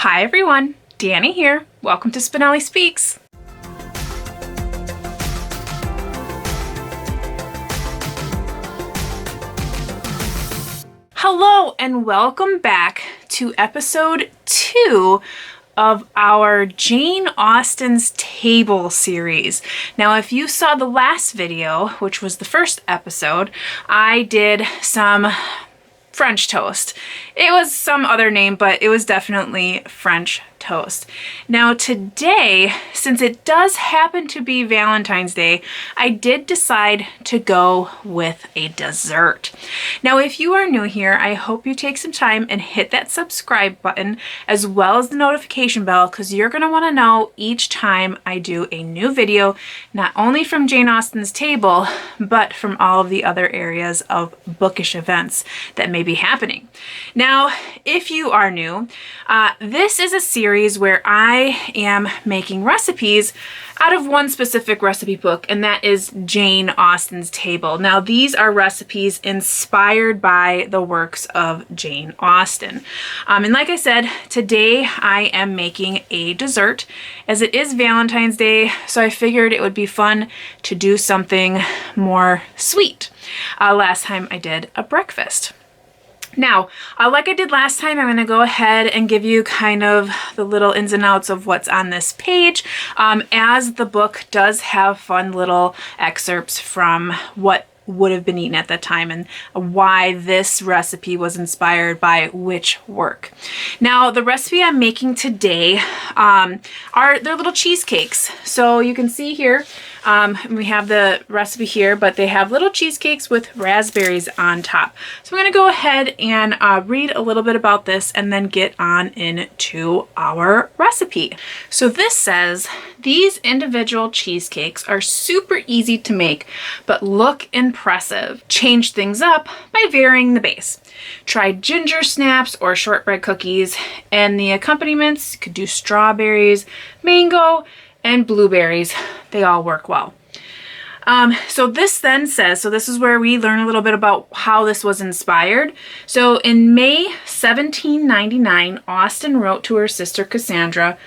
Hi everyone, Danny here. Welcome to Spenelli Speaks. Hello and welcome back to episode 2 of our Jane Austen's Table series. Now, if you saw the last video, which was the first episode, I did some French toast. It was some other name, but it was definitely French toast. Now today, since it does happen to be Valentine's Day, I did decide to go with a dessert. Now, if you are new here, I hope you take some time and hit that subscribe button as well as the notification bell, because you're going to want to know each time I do a new video, not only from Jane Austen's Table, but from all of the other areas of bookish events that may be happening. Now, if you are new, this is a series where I am making recipes out of one specific recipe book, and that is Jane Austen's Table. Now, these are recipes inspired by the works of Jane Austen. And like I said, today I am making a dessert as it is Valentine's Day, so I figured it would be fun to do something more sweet. Last time I did a breakfast. Now, like I did last time, I'm going to go ahead and give you kind of the little ins and outs of what's on this page, as the book does have fun little excerpts from what would have been eaten at that time and why this recipe was inspired by which work. Now, the recipe I'm making today they're little cheesecakes. So you can see here, we have the recipe here, but they have little cheesecakes with raspberries on top. So I'm going to go ahead and read a little bit about this and then get on into our recipe. So this says, these individual cheesecakes are super easy to make, but look impressive. Change things up by varying the base. Try ginger snaps or shortbread cookies, and the accompaniments could do strawberries, mango, and blueberries. They all work well. So this then says, so this is where we learn a little bit about how this was inspired. So in May 1799, Austen wrote to her sister Cassandra,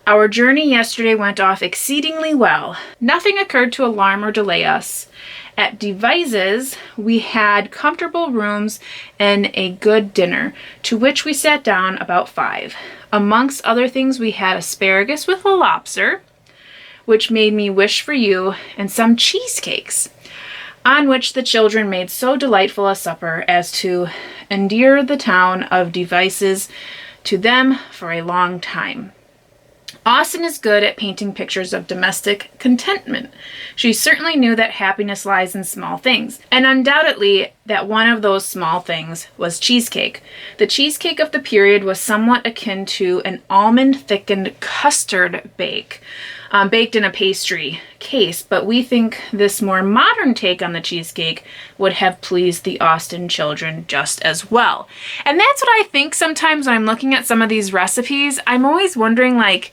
"Our journey yesterday went off exceedingly well. Nothing occurred to alarm or delay us. At Devizes, we had comfortable rooms and a good dinner, to which we sat down about 5. Amongst other things, we had asparagus with a lobster, which made me wish for you, and some cheesecakes, on which the children made so delightful a supper as to endear the town of Devizes to them for a long time. Austen is good at painting pictures of domestic contentment. She certainly knew that happiness lies in small things, and undoubtedly that one of those small things was cheesecake. The cheesecake of the period was somewhat akin to an almond-thickened custard bake, baked in a pastry case, but we think this more modern take on the cheesecake would have pleased the Austen children just as well." And that's what I think sometimes when I'm looking at some of these recipes. I'm always wondering, like,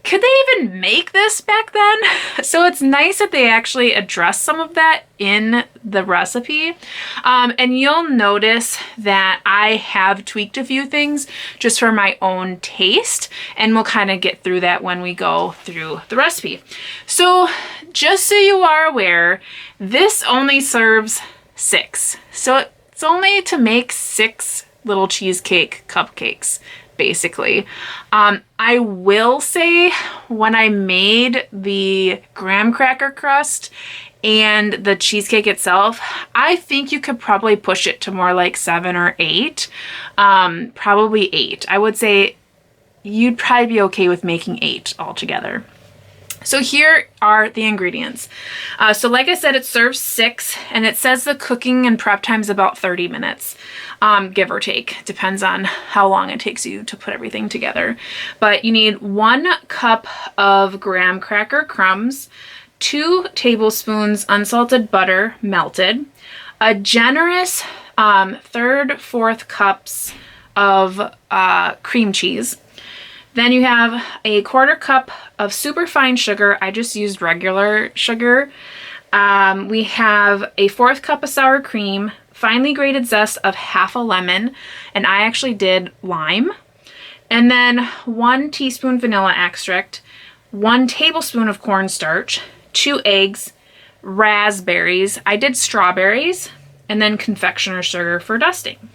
could they even make this back then? So it's nice that they actually address some of that in the recipe. And you'll notice that I have tweaked a few things just for my own taste, and we'll kind of get through that when we go through the recipe. So just so you are aware, this only serves 6. So it's only to make 6 little cheesecake cupcakes, basically. I will say, when I made the graham cracker crust and the cheesecake itself, I think you could probably push it to more like 7 or 8. Probably 8. I would say you'd probably be okay with making 8 altogether. So here are the ingredients. So like I said, it serves 6, and it says the cooking and prep time is about 30 minutes, give or take. Depends on how long it takes you to put everything together. But you need 1 cup of graham cracker crumbs, 2 tablespoons unsalted butter melted, a generous 3/4 cups of cream cheese. Then you have a 1/4 cup of superfine sugar. I just used regular sugar. We have a 1/4 cup of sour cream, finely grated zest of half a lemon, and I actually did lime. And then 1 teaspoon vanilla extract, 1 tablespoon of cornstarch, 2 eggs, raspberries. I did strawberries, and then confectioner sugar for dusting.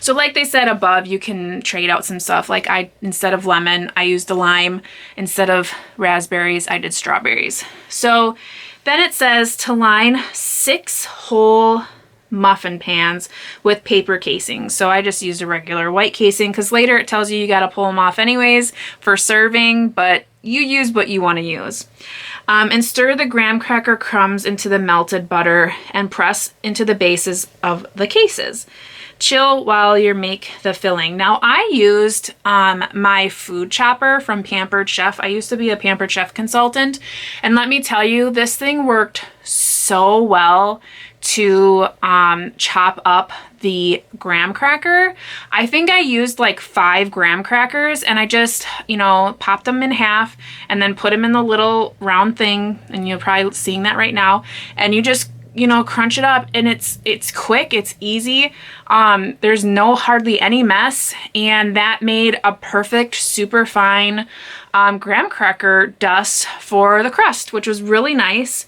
So like they said above, you can trade out some stuff. Like instead of lemon, I used a lime. Instead of raspberries, I did strawberries. So then it says to line 6 whole muffin pans with paper casings. So I just used a regular white casing because later it tells you got to pull them off anyways for serving, but you use what you want to use. And stir the graham cracker crumbs into the melted butter and press into the bases of the cases. Chill while you make the filling. Now I used my food chopper from Pampered Chef. I used to be a Pampered Chef consultant, and let me tell you, this thing worked so well to chop up the graham cracker. I think I used like 5 graham crackers, and I just, popped them in half and then put them in the little round thing, and you're probably seeing that right now, and you just crunch it up, and it's quick, it's easy. There's hardly any mess, and that made a perfect super fine graham cracker dust for the crust, which was really nice.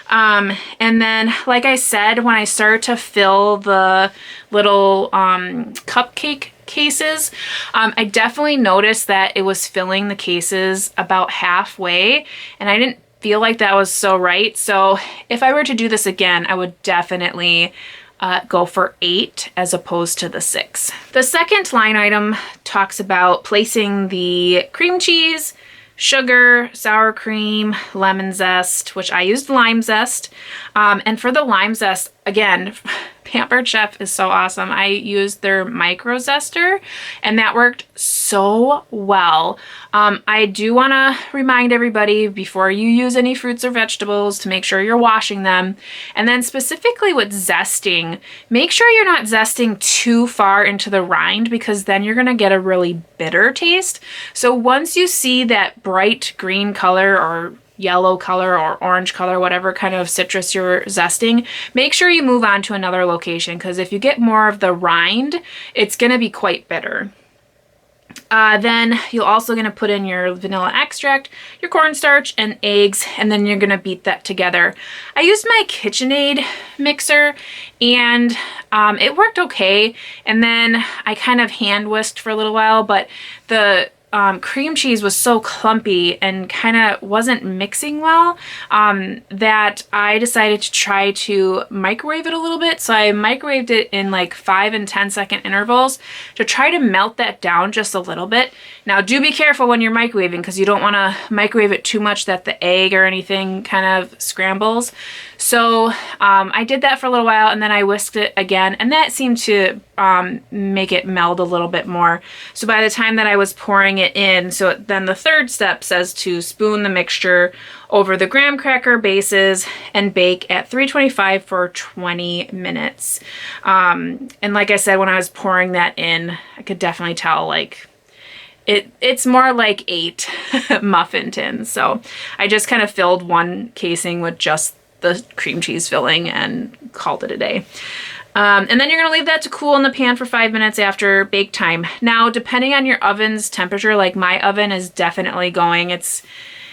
And then, like I said, when I started to fill the little cupcake cases, I definitely noticed that it was filling the cases about halfway, and I didn't feel like that was so right. So if I were to do this again, I would definitely go for 8 as opposed to the 6. The second line item talks about placing the cream cheese, sugar, sour cream, lemon zest, which I used lime zest. And for the lime zest, again, Pampered Chef is so awesome. I used their micro zester, and that worked so well. I do want to remind everybody before you use any fruits or vegetables to make sure you're washing them. And then specifically with zesting, make sure you're not zesting too far into the rind, because then you're going to get a really bitter taste. So once you see that bright green color or yellow color or orange color, whatever kind of citrus you're zesting, make sure you move on to another location, because if you get more of the rind, it's going to be quite bitter. Then you're also going to put in your vanilla extract, your cornstarch, and eggs, and then you're going to beat that together. I used my KitchenAid mixer, and it worked okay. And then I kind of hand whisked for a little while, but the cream cheese was so clumpy and kind of wasn't mixing well that I decided to try to microwave it a little bit. So I microwaved it in like 5 and 10 second intervals to try to melt that down just a little bit. Now do be careful when you're microwaving, because you don't want to microwave it too much that the egg or anything kind of scrambles. So I did that for a little while, and then I whisked it again, and that seemed to make it meld a little bit more. So by the time that I was pouring it in, so then the third step says to spoon the mixture over the graham cracker bases and bake at 325 for 20 minutes. And like I said, when I was pouring that in, I could definitely tell like it's more like 8 muffin tins. So I just kind of filled one casing with just the cream cheese filling and called it a day. And then you're going to leave that to cool in the pan for 5 minutes after bake time. Now, depending on your oven's temperature, like my oven is definitely going,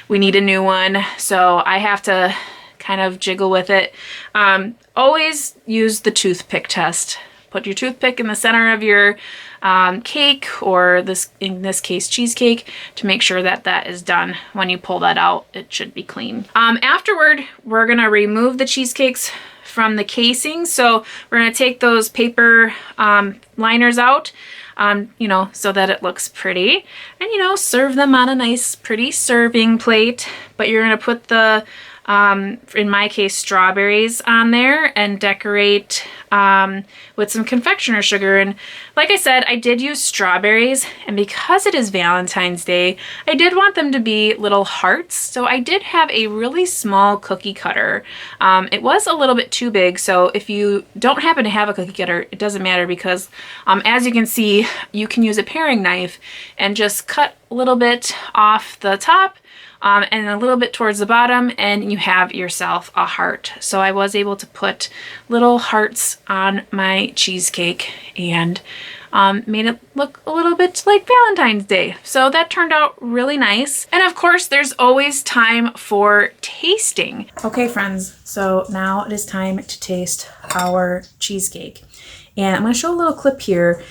we need a new one. So I have to kind of jiggle with it. Always use the toothpick test. Put your toothpick in the center of your cake, or in this case cheesecake, to make sure that that is done. When you pull that out, it should be clean. Afterward, we're gonna remove the cheesecakes from the casing. So we're gonna take those paper liners out, so that it looks pretty, and serve them on a nice pretty serving plate. But you're gonna put the in my case, strawberries on there and decorate with some confectioner sugar. And like I said, I did use strawberries, and because it is Valentine's Day, I did want them to be little hearts. So I did have a really small cookie cutter. It was a little bit too big, so if you don't happen to have a cookie cutter, it doesn't matter, because as you can see, you can use a paring knife and just cut a little bit off the top and a little bit towards the bottom, and you have yourself a heart. So I was able to put little hearts on my cheesecake, and made it look a little bit like Valentine's Day. So that turned out really nice. And of course, there's always time for tasting. Okay, friends, so now it is time to taste our cheesecake. And I'm gonna show a little clip here.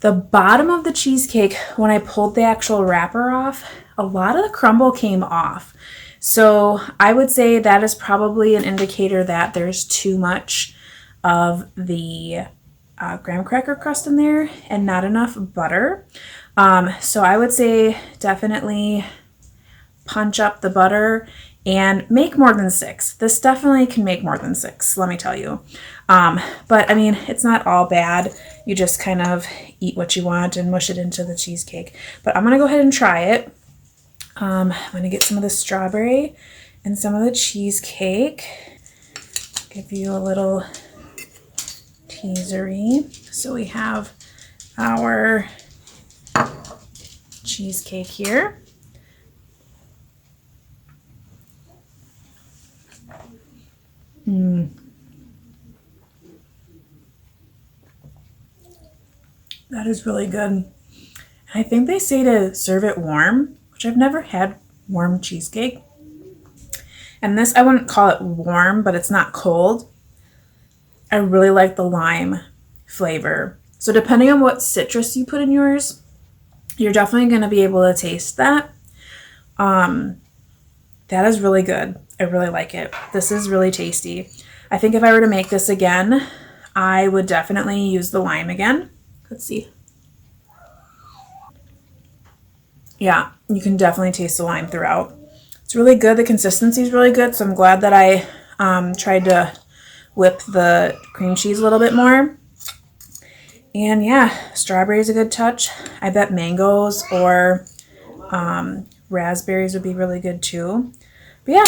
The bottom of the cheesecake, when I pulled the actual wrapper off, a lot of the crumble came off. So I would say that is probably an indicator that there's too much of the graham cracker crust in there and not enough butter. So I would say definitely punch up the butter and make more than 6. This definitely can make more than 6, let me tell you. But I mean, it's not all bad. You just kind of eat what you want and mush it into the cheesecake. But I'm gonna go ahead and try it. I'm gonna get some of the strawberry and some of the cheesecake. Give you a little teasery. So we have our cheesecake here. That is really good. And I think they say to serve it warm, which I've never had warm cheesecake. And this, I wouldn't call it warm, but it's not cold. I really like the lime flavor. So depending on what citrus you put in yours, you're definitely going to be able to taste that. That is really good. I really like it. This is really tasty. I think if I were to make this again, I would definitely use the lime again. Let's see. Yeah, you can definitely taste the lime throughout. It's really good. The consistency is really good, so I'm glad that I tried to whip the cream cheese a little bit more. And yeah, strawberry is a good touch. I bet mangoes or raspberries would be really good too. But yeah,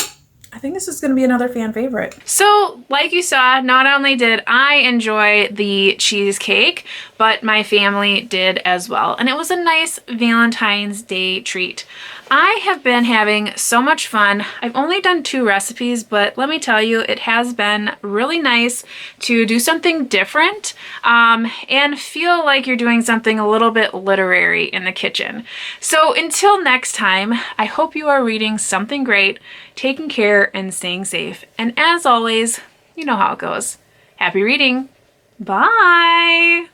I think this is going to be another fan favorite. So like you saw, not only did I enjoy the cheesecake, but my family did as well. And it was a nice Valentine's Day treat. I have been having so much fun. I've only done 2 recipes, but let me tell you, it has been really nice to do something different and feel like you're doing something a little bit literary in the kitchen. So until next time, I hope you are reading something great, taking care, and staying safe. And as always, you know how it goes. Happy reading. Bye.